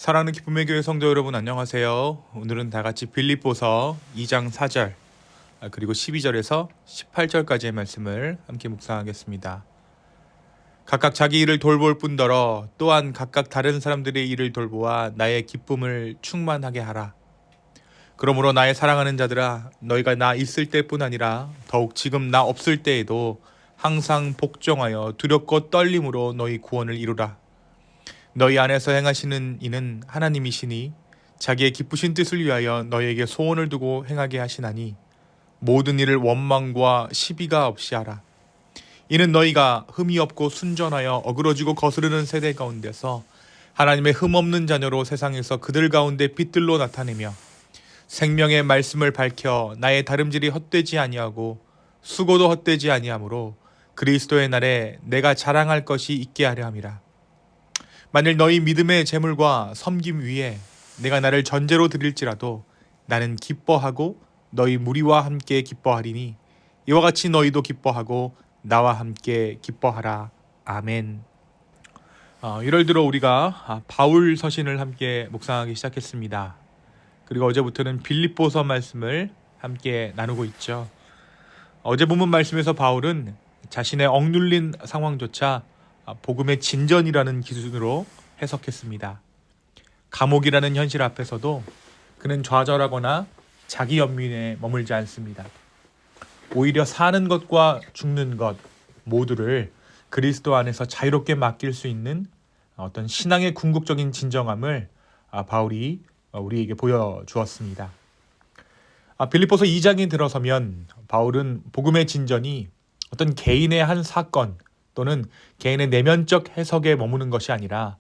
사랑하는 기쁨의 교회 성도 여러분 안녕하세요. 오늘은 다같이 빌립보서 2장 4절 그리고 12절에서 18절까지의 말씀을 함께 묵상하겠습니다. 각각 자기 일을 돌볼 뿐더러 또한 각각 다른 사람들의 일을 돌보아 나의 기쁨을 충만하게 하라. 그러므로 나의 사랑하는 자들아, 너희가 나 있을 때뿐 아니라 더욱 지금 나 없을 때에도 항상 복종하여 두렵고 떨림으로 너희 구원을 이루라. 너희 안에서 행하시는 이는 하나님이시니 자기의 기쁘신 뜻을 위하여 너희에게 소원을 두고 행하게 하시나니 모든 일을 원망과 시비가 없이 하라. 이는 너희가 흠이 없고 순전하여 어그러지고 거스르는 세대 가운데서 하나님의 흠없는 자녀로 세상에서 그들 가운데 빛들로 나타내며 생명의 말씀을 밝혀 나의 다름질이 헛되지 아니하고 수고도 헛되지 아니하므로 그리스도의 날에 내가 자랑할 것이 있게 하려 함이라. 만일 너희 믿음의 재물과 섬김 위에 내가 나를 전제로 드릴지라도 나는 기뻐하고 너희 무리와 함께 기뻐하리니 이와 같이 너희도 기뻐하고 나와 함께 기뻐하라. 아멘. 1월 들어 우리가 바울 서신을 함께 묵상하기 시작했습니다. 그리고 어제부터는 빌립보서 말씀을 함께 나누고 있죠. 어제 본문 말씀에서 바울은 자신의 억눌린 상황조차 복음의 진전이라는 기준으로 해석했습니다. 감옥이라는 현실 앞에서도 그는 좌절하거나 자기 연민에 머물지 않습니다. 오히려 사는 것과 죽는 것 모두를 그리스도 안에서 자유롭게 맡길 수 있는 어떤 신앙의 궁극적인 진정함을 바울이 우리에게 보여주었습니다. 빌립보서 2장이 들어서면 바울은 복음의 진전이 어떤 개인의 한 사건 또는 개인의 내면적 해석에 머무는 것이 아니라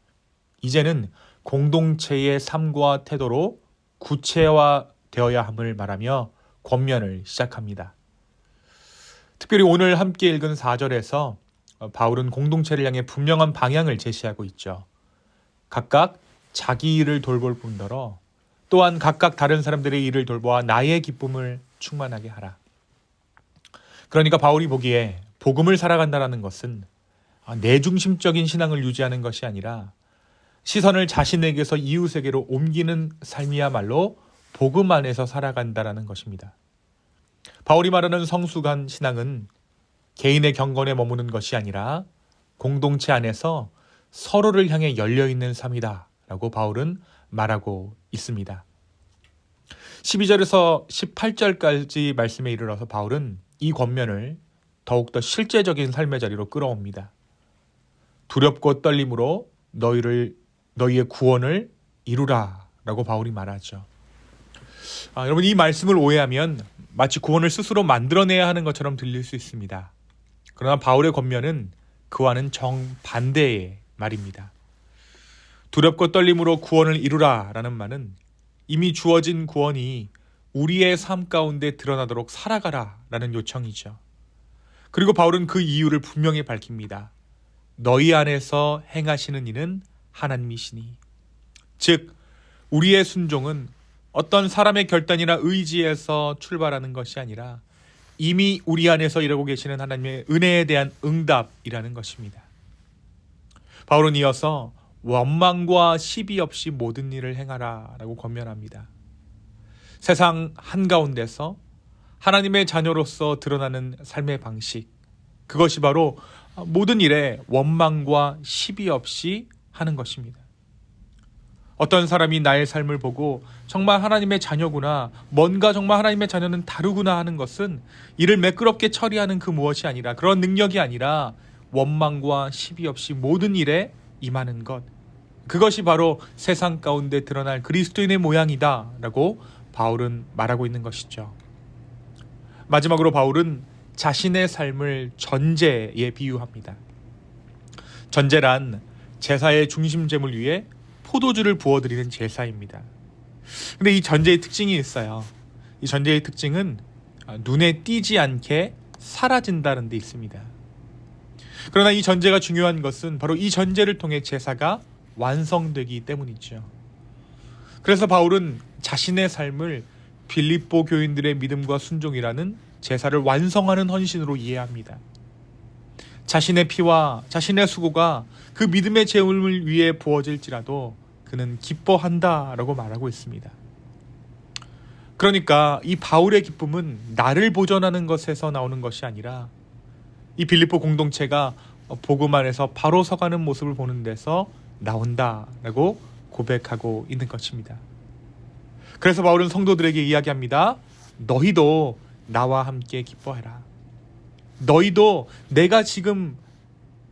이제는 공동체의 삶과 태도로 구체화되어야 함을 말하며 권면을 시작합니다. 특별히 오늘 함께 읽은 4절에서 바울은 공동체를 향해 분명한 방향을 제시하고 있죠. 각각 자기 일을 돌볼 뿐더러 또한 각각 다른 사람들의 일을 돌보아 나의 기쁨을 충만하게 하라. 그러니까 바울이 보기에 복음을 살아간다는 것은 내중심적인 신앙을 유지하는 것이 아니라 시선을 자신에게서 이웃에게로 옮기는 삶이야말로 복음 안에서 살아간다는 것입니다. 바울이 말하는 성숙한 신앙은 개인의 경건에 머무는 것이 아니라 공동체 안에서 서로를 향해 열려있는 삶이다 라고 바울은 말하고 있습니다. 12절에서 18절까지 말씀에 이르러서 바울은 이 권면을 더욱더 실제적인 삶의 자리로 끌어옵니다. 두렵고 떨림으로 너희의 구원을 이루라 라고 바울이 말하죠. 여러분, 이 말씀을 오해하면 마치 구원을 스스로 만들어내야 하는 것처럼 들릴 수 있습니다. 그러나 바울의 권면은 그와는 정반대의 말입니다. 두렵고 떨림으로 구원을 이루라 라는 말은 이미 주어진 구원이 우리의 삶 가운데 드러나도록 살아가라 라는 요청이죠. 그리고 바울은 그 이유를 분명히 밝힙니다. 너희 안에서 행하시는 이는 하나님이시니. 즉, 우리의 순종은 어떤 사람의 결단이나 의지에서 출발하는 것이 아니라 이미 우리 안에서 일하고 계시는 하나님의 은혜에 대한 응답이라는 것입니다. 바울은 이어서 원망과 시비 없이 모든 일을 행하라 라고 권면합니다. 세상 한가운데서 하나님의 자녀로서 드러나는 삶의 방식, 그것이 바로 모든 일에 원망과 시비 없이 하는 것입니다. 어떤 사람이 나의 삶을 보고 정말 하나님의 자녀구나, 뭔가 정말 하나님의 자녀는 다르구나 하는 것은 이를 매끄럽게 처리하는 그 무엇이 아니라, 그런 능력이 아니라 원망과 시비 없이 모든 일에 임하는 것, 그것이 바로 세상 가운데 드러날 그리스도인의 모양이다 라고 바울은 말하고 있는 것이죠. 마지막으로 바울은 자신의 삶을 전제에 비유합니다. 전제란 제사의 중심 제물 위에 포도주를 부어드리는 제사입니다. 근데 이 전제의 특징이 있어요. 이 전제의 특징은 눈에 띄지 않게 사라진다는 데 있습니다. 그러나 이 전제가 중요한 것은 바로 이 전제를 통해 제사가 완성되기 때문이죠. 그래서 바울은 자신의 삶을 빌립보 교인들의 믿음과 순종이라는 제사를 완성하는 헌신으로 이해합니다. 자신의 피와 자신의 수고가 그 믿음의 제물을 위해 부어질지라도 그는 기뻐한다라고 말하고 있습니다. 그러니까 이 바울의 기쁨은 나를 보존하는 것에서 나오는 것이 아니라 이 빌립보 공동체가 복음 안에서 바로 서가는 모습을 보는 데서 나온다라고 고백하고 있는 것입니다. 그래서 바울은 성도들에게 이야기합니다. 너희도 나와 함께 기뻐해라. 너희도 내가 지금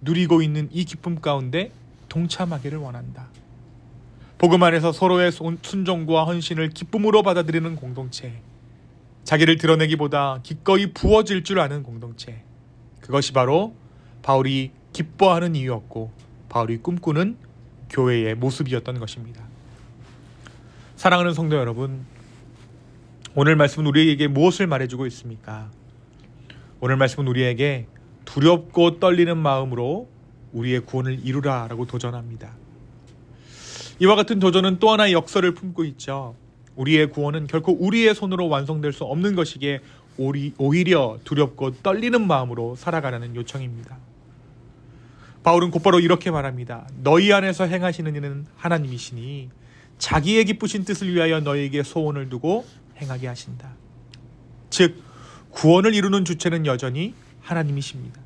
누리고 있는 이 기쁨 가운데 동참하기를 원한다. 복음 안에서 서로의 순종과 헌신을 기쁨으로 받아들이는 공동체, 자기를 드러내기보다 기꺼이 부어질 줄 아는 공동체, 그것이 바로 바울이 기뻐하는 이유였고 바울이 꿈꾸는 교회의 모습이었던 것입니다. 사랑하는 성도 여러분, 오늘 말씀은 우리에게 무엇을 말해주고 있습니까? 오늘 말씀은 우리에게 두렵고 떨리는 마음으로 우리의 구원을 이루라 라고 도전합니다. 이와 같은 도전은 또 하나의 역설을 품고 있죠. 우리의 구원은 결코 우리의 손으로 완성될 수 없는 것이기에 오히려 두렵고 떨리는 마음으로 살아가라는 요청입니다. 바울은 곧바로 이렇게 말합니다. 너희 안에서 행하시는 이는 하나님이시니 자기의 기쁘신 뜻을 위하여 너희에게 소원을 두고 행하게 하신다. 즉 구원을 이루는 주체는 여전히 하나님이십니다.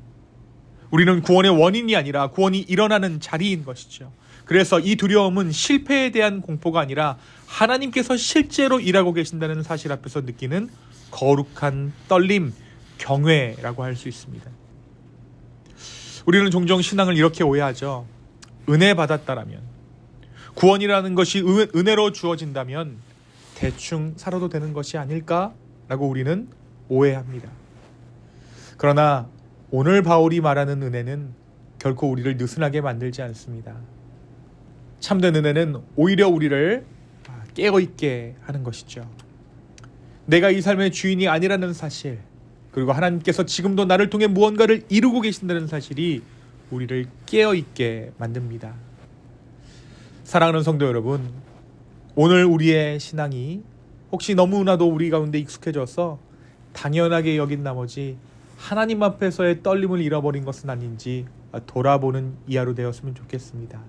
우리는 구원의 원인이 아니라 구원이 일어나는 자리인 것이죠. 그래서 이 두려움은 실패에 대한 공포가 아니라 하나님께서 실제로 일하고 계신다는 사실 앞에서 느끼는 거룩한 떨림, 경외라고 할 수 있습니다. 우리는 종종 신앙을 이렇게 오해하죠. 은혜 받았다라면, 구원이라는 것이 은혜로 주어진다면 대충 살아도 되는 것이 아닐까라고 우리는 오해합니다. 그러나 오늘 바울이 말하는 은혜는 결코 우리를 느슨하게 만들지 않습니다. 참된 은혜는 오히려 우리를 깨어있게 하는 것이죠. 내가 이 삶의 주인이 아니라는 사실, 그리고 하나님께서 지금도 나를 통해 무언가를 이루고 계신다는 사실이 우리를 깨어있게 만듭니다. 사랑하는 성도 여러분, 오늘 우리의 신앙이 혹시 너무나도 우리 가운데 익숙해져서 당연하게 여긴 나머지 하나님 앞에서의 떨림을 잃어버린 것은 아닌지 돌아보는 이하로 되었으면 좋겠습니다.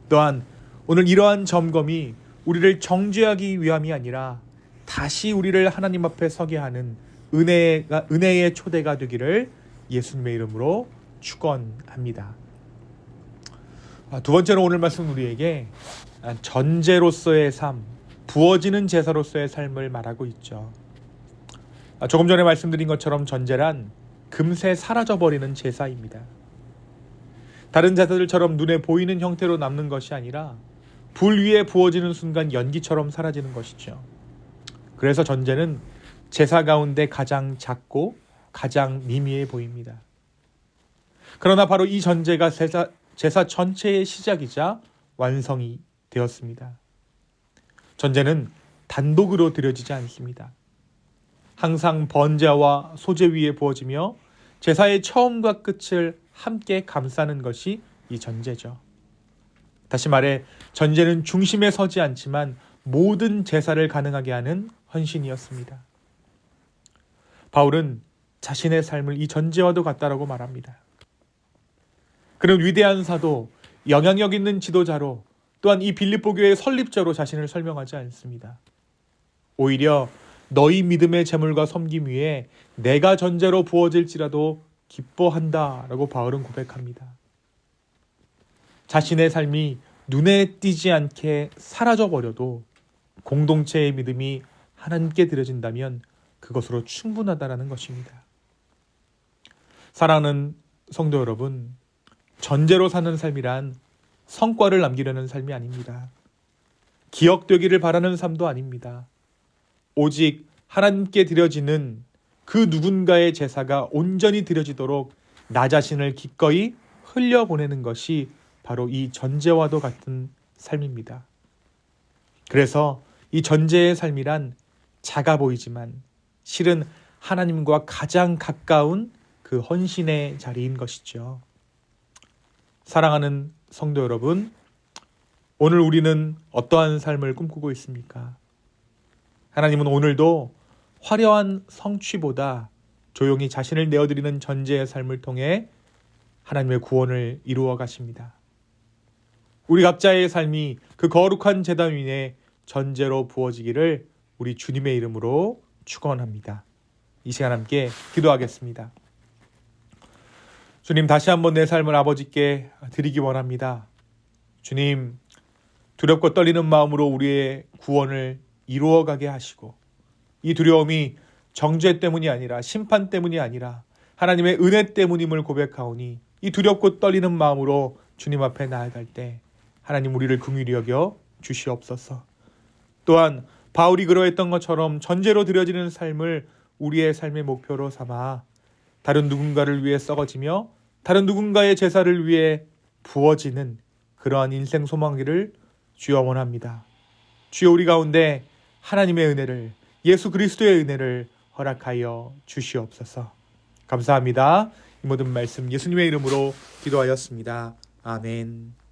또한 오늘 이러한 점검이 우리를 정죄하기 위함이 아니라 다시 우리를 하나님 앞에 서게 하는 은혜의 초대가 되기를 예수님의 이름으로 축원합니다. 두 번째로 오늘 말씀은 우리에게 전제로서의 삶, 부어지는 제사로서의 삶을 말하고 있죠. 조금 전에 말씀드린 것처럼 전제란 금세 사라져버리는 제사입니다. 다른 제사들처럼 눈에 보이는 형태로 남는 것이 아니라 불 위에 부어지는 순간 연기처럼 사라지는 것이죠. 그래서 전제는 제사 가운데 가장 작고 가장 미미해 보입니다. 그러나 바로 이 전제가 제사 전체의 시작이자 완성이 되었습니다. 전제는 단독으로 드려지지 않습니다. 항상 번제와 소제 위에 부어지며 제사의 처음과 끝을 함께 감싸는 것이 이 전제죠. 다시 말해 전제는 중심에 서지 않지만 모든 제사를 가능하게 하는 헌신이었습니다. 바울은 자신의 삶을 이 전제와도 같다라고 말합니다. 그는 위대한 사도, 영향력 있는 지도자로, 또한 이 빌립보 교회의 설립자로 자신을 설명하지 않습니다. 오히려 너희 믿음의 재물과 섬김 위에 내가 전제로 부어질지라도 기뻐한다라고 바울은 고백합니다. 자신의 삶이 눈에 띄지 않게 사라져버려도 공동체의 믿음이 하나님께 드려진다면 그것으로 충분하다라는 것입니다. 사랑하는 성도 여러분, 전제로 사는 삶이란 성과를 남기려는 삶이 아닙니다. 기억되기를 바라는 삶도 아닙니다. 오직 하나님께 드려지는 그 누군가의 제사가 온전히 드려지도록 나 자신을 기꺼이 흘려보내는 것이 바로 이 전제와도 같은 삶입니다. 그래서 이 전제의 삶이란 작아 보이지만 실은 하나님과 가장 가까운 그 헌신의 자리인 것이죠. 사랑하는 성도 여러분, 오늘 우리는 어떠한 삶을 꿈꾸고 있습니까? 하나님은 오늘도 화려한 성취보다 조용히 자신을 내어드리는 전제의 삶을 통해 하나님의 구원을 이루어 가십니다. 우리 각자의 삶이 그 거룩한 제단 위에 전제로 부어지기를 우리 주님의 이름으로 축원합니다. 이 시간 함께 기도하겠습니다. 주님, 다시 한번 내 삶을 아버지께 드리기 원합니다. 주님, 두렵고 떨리는 마음으로 우리의 구원을 이루어가게 하시고, 이 두려움이 정죄 때문이 아니라 심판 때문이 아니라 하나님의 은혜 때문임을 고백하오니, 이 두렵고 떨리는 마음으로 주님 앞에 나아갈 때 하나님 우리를 긍휼히 여겨 주시옵소서. 또한 바울이 그러했던 것처럼 전제로 드려지는 삶을 우리의 삶의 목표로 삼아 다른 누군가를 위해 썩어지며 다른 누군가의 제사를 위해 부어지는 그러한 인생 소망기를 주여 원합니다. 주여, 우리 가운데 하나님의 은혜를, 예수 그리스도의 은혜를 허락하여 주시옵소서. 감사합니다. 이 모든 말씀 예수님의 이름으로 기도하였습니다. 아멘.